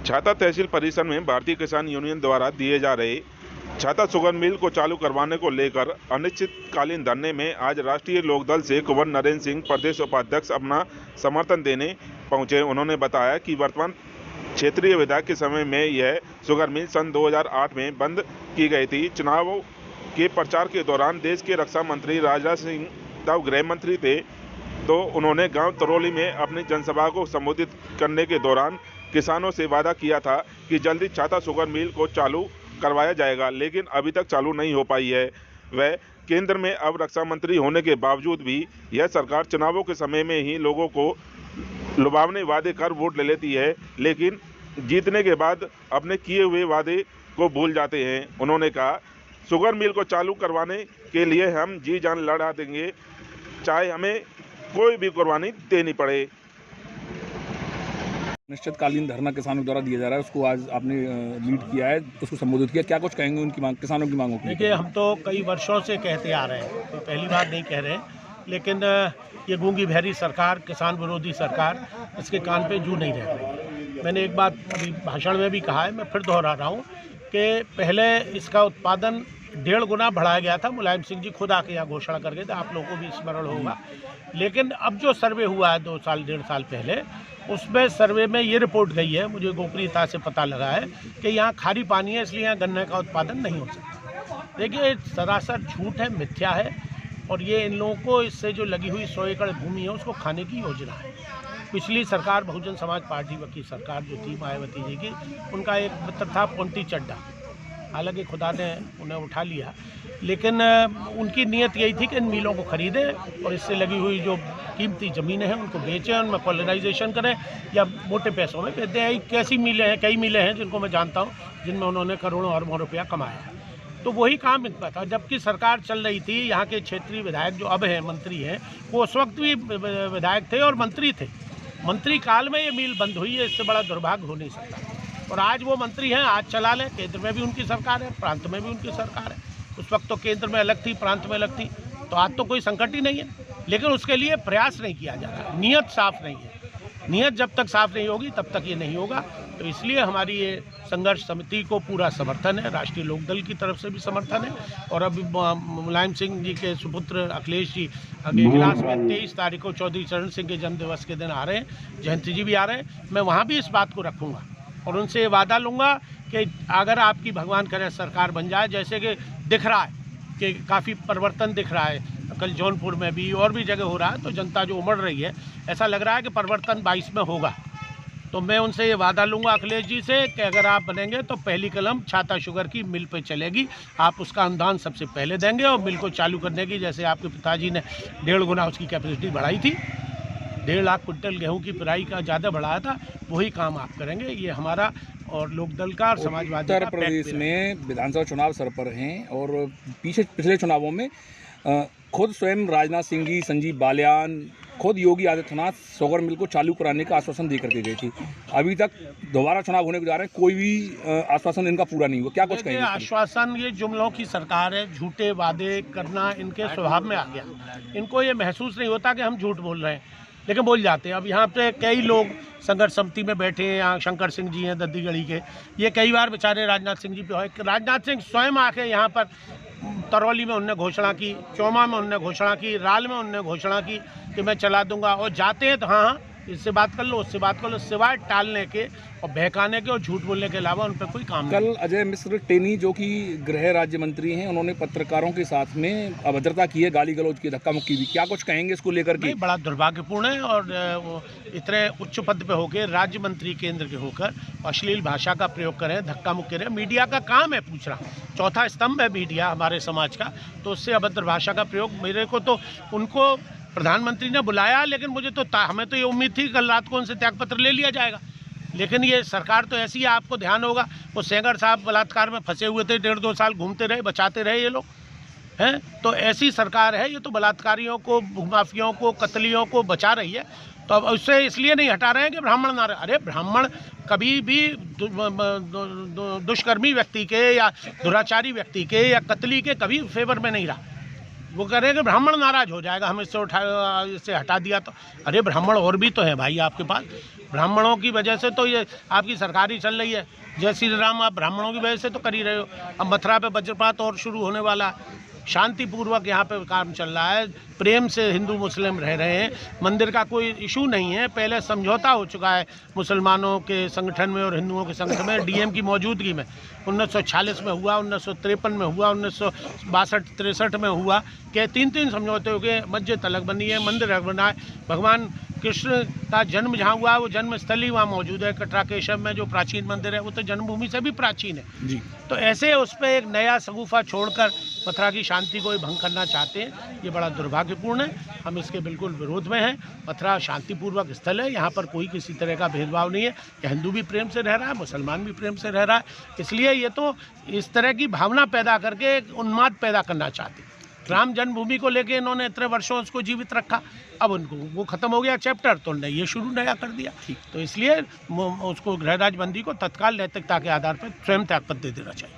छाता तहसील परिसर में भारतीय किसान यूनियन द्वारा दिए जा रहे छाता शुगर मिल को चालू करवाने को लेकर अनिश्चितकालीन धरने में आज राष्ट्रीय लोकदल से कुंवर नरेंद्र सिंह प्रदेश उपाध्यक्ष अपना समर्थन देने पहुंचे। उन्होंने बताया कि वर्तमान क्षेत्रीय विधायक के समय में यह शुगर मिल सन 2008 में बंद की गई थी। चुनावों के प्रचार के दौरान देश के रक्षा मंत्री राजनाथ सिंह तब गृह मंत्री थे, तो उन्होंने गांव तरौली में अपनी जनसभा को संबोधित करने के दौरान किसानों से वादा किया था कि जल्दी छाता शुगर मिल को चालू करवाया जाएगा, लेकिन अभी तक चालू नहीं हो पाई है। वह केंद्र में अब रक्षा मंत्री होने के बावजूद भी यह सरकार चुनावों के समय में ही लोगों को लुभावने वादे कर वोट ले लेती है, लेकिन जीतने के बाद अपने किए हुए वादे को भूल जाते हैं। उन्होंने कहा, शुगर मिल को चालू करवाने के लिए हम जी जान लड़ा देंगे, चाहे हमें कोई भी कुर्बानी देनी पड़े। निश्चितकालीन धरना किसानों द्वारा दिया जा रहा है, उसको आज आपने लीड किया है, उसको संबोधित किया, क्या कुछ कहेंगे उनकी मांग, किसानों की मांगों की? देखिए, हम तो कई वर्षों से कहते आ रहे हैं, तो पहली बार नहीं कह रहे हैं, लेकिन ये गूंगी बहरी सरकार, किसान विरोधी सरकार, इसके कान पे जू नहीं रह रही। मैंने एक बात अभी भाषण में भी कहा है, मैं फिर दोहरा रहा हूँ कि पहले इसका उत्पादन 1.5 गुना बढ़ाया गया था। मुलायम सिंह जी खुद आके यहाँ घोषणा कर गए थे, आप लोगों को भी स्मरण होगा। लेकिन अब जो सर्वे हुआ है 2 साल 1.5 साल पहले, उसमें सर्वे में ये रिपोर्ट गई है, मुझे गोपनीयता से पता लगा है कि यहाँ खारी पानी है, इसलिए यहाँ गन्ने का उत्पादन नहीं हो सकता। देखिए, सरासर झूठ है, मिथ्या है, और ये इन लोगों को इससे जो लगी हुई 100 एकड़ भूमि है उसको खाने की योजना है। पिछली सरकार बहुजन समाज पार्टी की सरकार जो थी मायावती जी की, उनका एक मित्र था पोंटी चड्डा, हालांकि खुदा ने उन्हें उठा लिया, लेकिन उनकी नीयत यही थी कि इन मिलों को खरीदें और इससे लगी हुई जो कीमती ज़मीनें हैं उनको बेचें, उनमें कॉलोनाइजेशन करें या मोटे पैसों में बेच दें। कैसी मिलें हैं, कई मिलें हैं जिनको मैं जानता हूँ, जिनमें उन्होंने करोड़ों अरबों रुपया कमाया है। तो वही काम इनका था। जबकि सरकार चल रही थी, यहाँ के क्षेत्रीय विधायक जो अब हैं मंत्री हैं, वो उस वक्त भी विधायक थे और मंत्री थे। मंत्री काल में ये मिल बंद हुई है, इससे बड़ा दुर्भाग्य हो नहीं सकता। और आज वो मंत्री हैं, आज चला लें। केंद्र में भी उनकी सरकार है, प्रांत में भी उनकी सरकार है। उस वक्त तो केंद्र में अलग थी, प्रांत में अलग थी, तो आज तो कोई संकट ही नहीं है, लेकिन उसके लिए प्रयास नहीं किया जा रहा, नीयत साफ नहीं है। नीयत जब तक साफ नहीं होगी तब तक ये नहीं होगा। तो इसलिए हमारी ये संघर्ष समिति को पूरा समर्थन है, राष्ट्रीय लोकदल की तरफ से भी समर्थन है। और अभी मुलायम सिंह जी के सुपुत्र अखिलेश जी अगले इजलास में 23 तारीख को चौधरी चरण सिंह के जन्मदिवस के दिन आ रहे हैं, जयंती जी भी आ रहे हैं। मैं वहाँ भी इस बात को रखूँगा और उनसे वादा लूँगा कि अगर आपकी भगवान करे सरकार बन जाए, जैसे कि दिख रहा है कि काफ़ी परिवर्तन दिख रहा है, कल जौनपुर में भी और भी जगह हो रहा है, तो जनता जो उमड़ रही है, ऐसा लग रहा है कि परिवर्तन 22 में होगा। तो मैं उनसे ये वादा लूँगा अखिलेश जी से कि अगर आप बनेंगे तो पहली कलम छाता शुगर की मिल पे चलेगी, आप उसका अनुदान सबसे पहले देंगे और मिल को चालू करने की, जैसे आपके पिताजी ने 1.5 गुना उसकी कैपेसिटी बढ़ाई थी, 1.5 लाख कुंटल गेहूँ की पिराई का ज़्यादा बढ़ाया था, वही काम आप करेंगे। ये हमारा और लोकदल का और समाजवादी उत्तर प्रदेश में विधानसभा चुनाव सर पर हैं और पिछले चुनावों में खुद स्वयं राजनाथ सिंह जी, संजीव बालियान, खुद योगी आदित्यनाथ शुगर मिल को चालू कराने का आश्वासन दे करके गए थे। अभी तक दोबारा चुनाव होने को जा रहे हैं, कोई भी आश्वासन इनका पूरा नहीं हुआ, क्या कुछ कहेंगे? आश्वासन, ये जुमलों की सरकार है, झूठे वादे करना इनके स्वभाव में आ गया। इनको ये महसूस नहीं होता कि हम झूठ बोल रहे हैं, लेकिन बोल जाते हैं। अब यहाँ पे कई लोग संघर्ष समिति में बैठे हैं, यहाँ शंकर सिंह जी हैं दद्दीगढ़ी के, ये कई बार बेचारे राजनाथ सिंह जी पे हुए। राजनाथ सिंह स्वयं आके यहाँ पर तरौली में उनने घोषणा की, चौमा में उनने घोषणा की, राल में उनने घोषणा की कि मैं चला दूंगा, और जाते हैं तो हाँ इससे बात कर लो, उससे बात कर लो, सिवाय टालने के और बहकाने के और झूठ बोलने के अलावा उन पर कोई काम नहीं। कल अजय मिश्र टेनी जो कि गृह राज्य मंत्री हैं, उन्होंने पत्रकारों के साथ में अभद्रता की है, गाली गलौज की, धक्का मुक्की भी, क्या कुछ कहेंगे इसको लेकर के? बड़ा दुर्भाग्यपूर्ण है, और इतने उच्च पद पे होकर, राज्य मंत्री केंद्र के होकर अश्लील भाषा का प्रयोग करें, धक्का मुक्की करें। मीडिया का काम है पूछना, चौथा स्तंभ है मीडिया हमारे समाज का, तो उससे अभद्र भाषा का प्रयोग, मेरे को तो उनको प्रधानमंत्री ने बुलाया, लेकिन मुझे तो हमें तो ये उम्मीद थी कल रात को उनसे त्यागपत्र ले लिया जाएगा, लेकिन ये सरकार तो ऐसी है, आपको ध्यान होगा वो सेंगर साहब बलात्कार में फंसे हुए थे, 1.5-2 साल घूमते रहे, बचाते रहे ये लोग हैं। तो ऐसी सरकार है, ये तो बलात्कारियों को, भूमाफियों को, कतलियों को बचा रही है। तो अब उससे इसलिए नहीं हटा रहे हैं कि ब्राह्मण ना रहे। अरे ब्राह्मण कभी भी दुष्कर्मी व्यक्ति के या दुराचारी व्यक्ति के या कतली के कभी फेवर में नहीं रहा। वो कह रहे हैं कि ब्राह्मण नाराज हो जाएगा, हम इससे हटा दिया तो। अरे ब्राह्मण और भी तो हैं भाई आपके पास, ब्राह्मणों की वजह से तो ये आपकी सरकार ही चल रही है। जय श्री राम आप ब्राह्मणों की वजह से तो कर ही रहे हो। अब मथुरा पे वज्रपात और शुरू होने वाला, शांतिपूर्वक यहाँ पे काम चल रहा है, प्रेम से हिंदू मुस्लिम रह रहे हैं, मंदिर का कोई इशू नहीं है। पहले समझौता हो चुका है मुसलमानों के संगठन में और हिंदुओं के संगठन में, डीएम की मौजूदगी में। 1946 में हुआ, 1953 में हुआ, 1962-63 में हुआ कि 3 समझौते हो गए। मस्जिद अलग बनी है, मंदिर अलग बना है। भगवान कृष्ण का जन्म जहाँ हुआ वो जन्म स्थली वहाँ मौजूद है। कटरा केशव में जो प्राचीन मंदिर है वो तो जन्मभूमि से भी प्राचीन है जी। तो ऐसे उस पर एक नया सगुफा छोड़कर मथुरा की शांति को भंग करना चाहते हैं, ये बड़ा दुर्भाग्यपूर्ण है। हम इसके बिल्कुल विरोध में हैं। मथुरा शांतिपूर्वक स्थल है, यहाँ पर कोई किसी तरह का भेदभाव नहीं है। हिंदू भी प्रेम से रह रहा है, मुसलमान भी प्रेम से रह रहा है। इसलिए ये तो इस तरह की भावना पैदा करके एक उन्माद पैदा करना चाहते हैं। राम जन्मभूमि को लेके इन्होंने इतने वर्षों उसको जीवित रखा, अब उनको वो खत्म हो गया चैप्टर, तो ये शुरू नया कर दिया। तो इसलिए उसको गृह राज्य बंदी को तत्काल नैतिकता के आधार पर स्वयं त्यागपत्र दे देना चाहिए।